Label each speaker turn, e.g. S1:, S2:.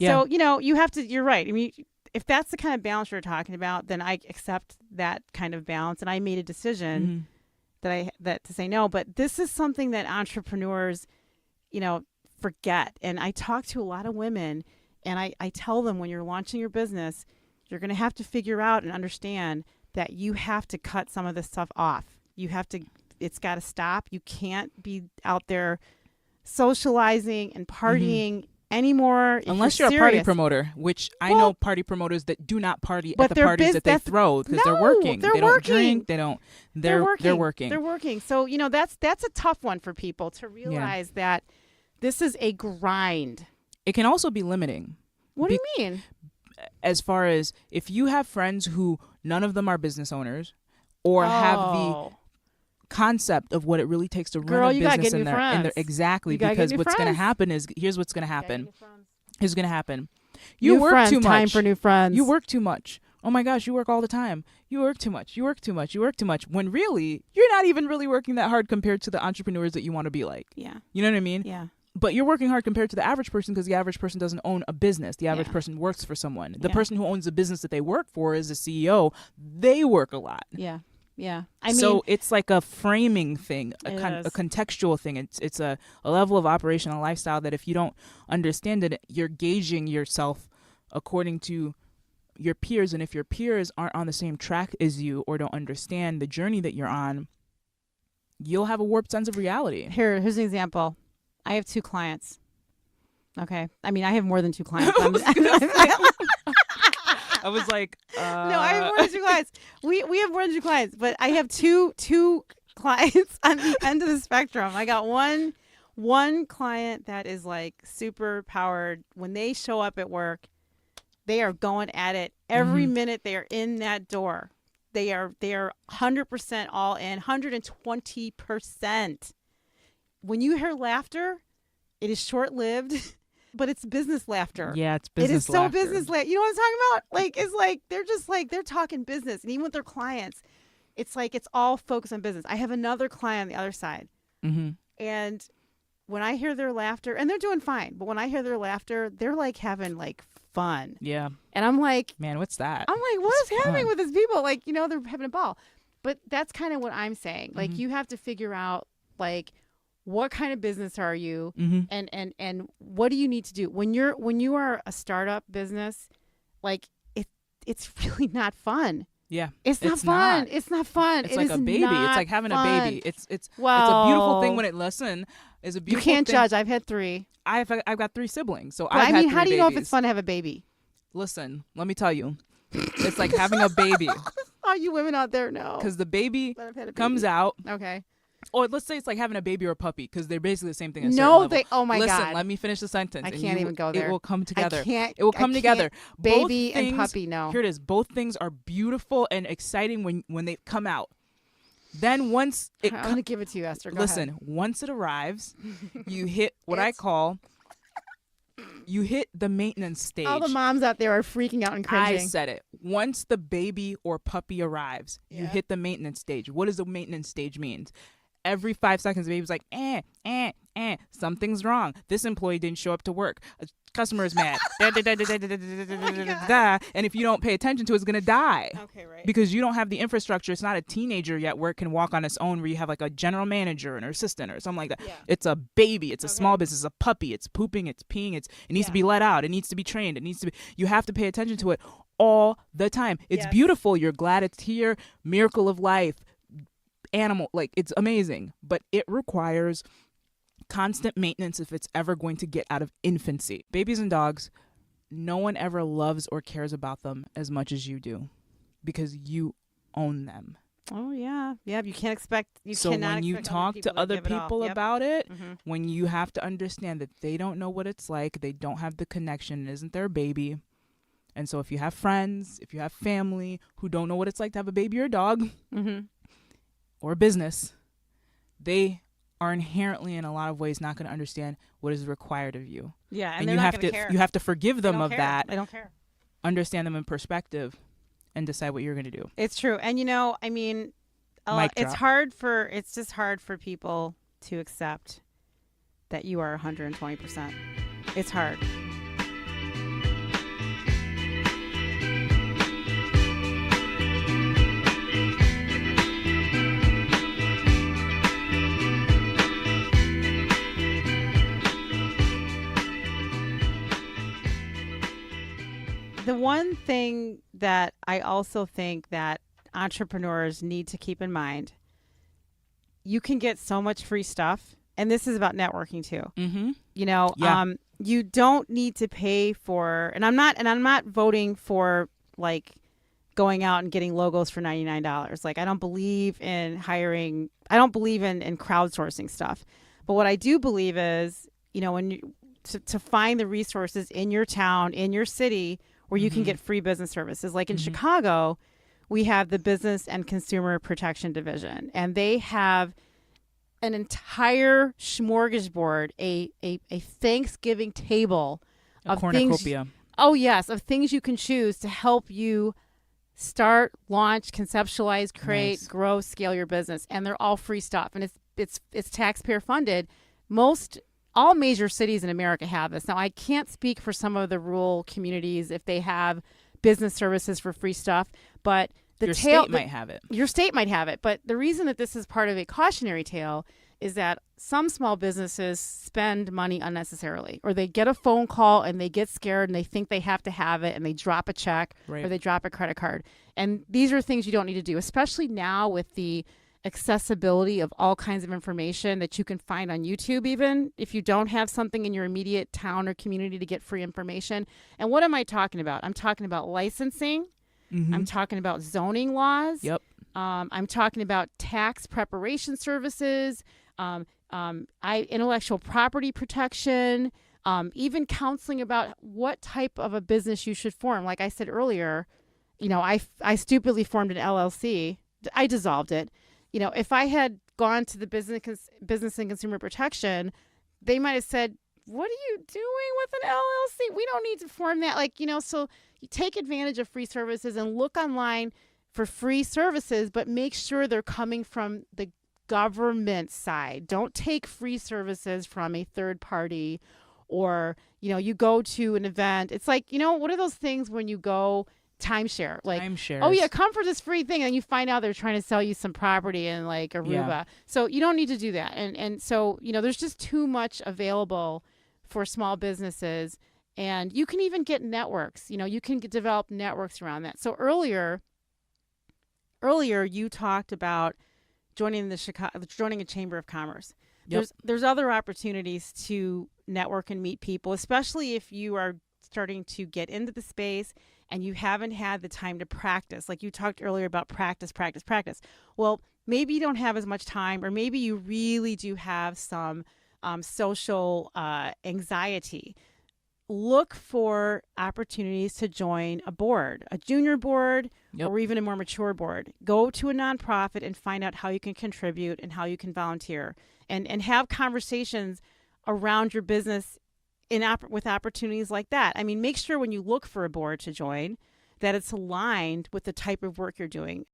S1: So, you're right. I mean, if that's the kind of balance you're talking about, then I accept that kind of balance. And I made a decision that to say no. But this is something that entrepreneurs, forget. And I talk to a lot of women, and I tell them, when you're launching your business, you're going to have to figure out and understand that you have to cut some of this stuff off. It's got to stop. You can't be out there socializing and partying anymore.
S2: Unless you're a party promoter, which I know party promoters that do not party at the parties that they throw because they're working. They don't drink. They're working.
S1: They're working. So, that's a tough one for people to realize that this is a grind.
S2: It can also be limiting.
S1: What do you mean?
S2: As far as if you have friends who none of them are business owners or have the concept of what it really takes to run a business in their exactly, because what's going to happen is here's what's going to happen. Here's going to happen. You work too much.
S1: Time for new friends.
S2: You work too much. Oh my gosh, you work all the time. You work too much. You work too much. You work too much. When really, you're not even really working that hard compared to the entrepreneurs that you want to be like.
S1: Yeah.
S2: You know what I mean?
S1: Yeah.
S2: But you're working hard compared to the average person because the average person doesn't own a business. The average person works for someone. The person who owns the business that they work for is the CEO. They work a lot.
S1: Yeah. Yeah.
S2: So it's like a framing thing, a contextual thing. It's a level of operational lifestyle that if you don't understand it, you're gauging yourself according to your peers. And if your peers aren't on the same track as you or don't understand the journey that you're on, you'll have a warped sense of reality.
S1: Here's an example. I have 2 clients. Okay. I mean, I have more than 2 clients.
S2: I was like,
S1: no, I have more than 2 clients. We have more than 2 clients, but I have two clients on the end of the spectrum. I got one client that is like super powered. When they show up at work, they are going at it every minute they are in that door. They are 100% all in, 120%. When you hear laughter, it is short-lived, but it's business laughter.
S2: Yeah, it's business laughter.
S1: It is so business laughter. You know what I'm talking about? Like, it's like, they're talking business. And even with their clients, it's like, it's all focused on business. I have another client on the other side. And when I hear their laughter, and they're doing fine, but when I hear their laughter, they're like having like fun.
S2: Yeah.
S1: And I'm like,
S2: man, what's that?
S1: I'm like, what is happening with these people? Like, they're having a ball. But that's kind of what I'm saying. Like, you have to figure out, like, what kind of business are you, and what do you need to do when you are a startup business? Like, it's really not fun.
S2: Yeah,
S1: it's not fun. It's not fun.
S2: It's like a baby. It's like having a baby. It's a beautiful thing when it is a beautiful.
S1: You can't judge. I've had 3.
S2: I've got 3 siblings, so
S1: I mean, how do you know if it's fun to have a baby?
S2: Listen, let me tell you, it's like having a baby.
S1: All you women out there know,
S2: because the baby comes out.
S1: Okay.
S2: Or let's say it's like having a baby or a puppy, because they're basically the same thing.
S1: Oh my God.
S2: Listen, let me finish the sentence.
S1: I can't even go there.
S2: It will come together.
S1: It
S2: will come together.
S1: Baby and puppy, no.
S2: Here it is. Both things are beautiful and exciting when they come out. Then once it...
S1: I'm going to give it to you, Esther. Go ahead.
S2: Once it arrives, you hit what I call... You hit the maintenance stage.
S1: All the moms out there are freaking out and cringing.
S2: I said it. Once the baby or puppy arrives, you hit the maintenance stage. What does the maintenance stage mean? Every 5 seconds, the baby's like, something's wrong. This employee didn't show up to work. A customer is mad. And if you don't pay attention to it, it's going to die.
S1: Okay, right.
S2: Because you don't have the infrastructure. It's not a teenager yet where it can walk on its own, where you have like a general manager and an assistant or something like that. Yeah. It's a baby. It's a small business. It's a puppy. It's pooping. It's peeing. It needs to be let out. It needs to be trained. You have to pay attention to it all the time. It's beautiful. You're glad it's here. Miracle of life. Animal, like, it's amazing, but it requires constant maintenance if it's ever going to get out of infancy. Babies and dogs, no one ever loves or cares about them as much as you do, because you own them.
S1: Oh yeah, you can't expect.
S2: So when you talk to other people about it, when you have to understand that they don't know what it's like, they don't have the connection, it isn't their baby. And so if you have friends, if you have family who don't know what it's like to have a baby or a dog, or a business, they are inherently in a lot of ways not going to understand what is required of you.
S1: Yeah,
S2: and you have to care. You have to forgive them of that.
S1: They don't care.
S2: Understand them in perspective, and decide what you're going to do.
S1: It's true, and I mean, it's just hard for people to accept that you are 120%. It's hard. the one thing that I also think that entrepreneurs need to keep in mind, you can get so much free stuff, and this is about networking too.
S2: Mm-hmm.
S1: You know,
S2: Yeah.
S1: you don't need to pay for, and I'm not voting for like going out and getting logos for $99. Like, I don't believe in hiring, I don't believe in crowdsourcing stuff. But what I do believe is, you know, when you, to find the resources in your town, in your city, where you can get free business services. Like in Chicago, we have the Business and Consumer Protection Division, and they have an entire smorgasbord, a Thanksgiving table of things. Oh yes, of things you can choose to help you start, launch, conceptualize, create, grow, scale your business, and they're all free stuff, and it's taxpayer funded. All major cities in America have this. Now, I can't speak for some of the rural communities if they have business services for free stuff, but
S2: your state might have it.
S1: Your state might have it, but the reason that this is part of a cautionary tale is that some small businesses spend money unnecessarily, or they get a phone call and they get scared and they think they have to have it and they drop a check or they drop a credit card. And these are things you don't need to do, especially now with the accessibility of all kinds of information that you can find on YouTube, even if you don't have something in your immediate town or community to get free information. And what am I talking about? I'm talking about licensing. I'm talking about zoning laws.
S2: Yep.
S1: I'm talking about tax preparation services, intellectual property protection, even counseling about what type of a business you should form. Like I said earlier, you know, I stupidly formed an LLC. I dissolved it. You know, if I had gone to the business and consumer protection, they might have said, "What are you doing with an LLC? We don't need to form that." Like, you know, so you take advantage of free services and look online for free services, but make sure they're coming from the government side. Don't take free services from a third party, or, you know, you go to an event. It's like, you know, what are those things when you go timeshare? Like,
S2: timeshares.
S1: Oh yeah, come for this free thing, and you find out they're trying to sell you some property in like Aruba. Yeah. So you don't need to do that. And so, you know, there's just too much available for small businesses, and you can even get networks. You know, you can develop networks around that. So earlier you talked about joining a chamber of commerce.
S2: Yep.
S1: There's other opportunities to network and meet people, especially if you are starting to get into the space and you haven't had the time to practice. Like you talked earlier about practice. Well, maybe you don't have as much time, or maybe you really do have some social anxiety. Look for opportunities to join a board, a junior board, or even a more mature board. Go to a nonprofit and find out how you can contribute and how you can volunteer, and have conversations around your business with opportunities like that. I mean, make sure when you look for a board to join that it's aligned with the type of work you're doing.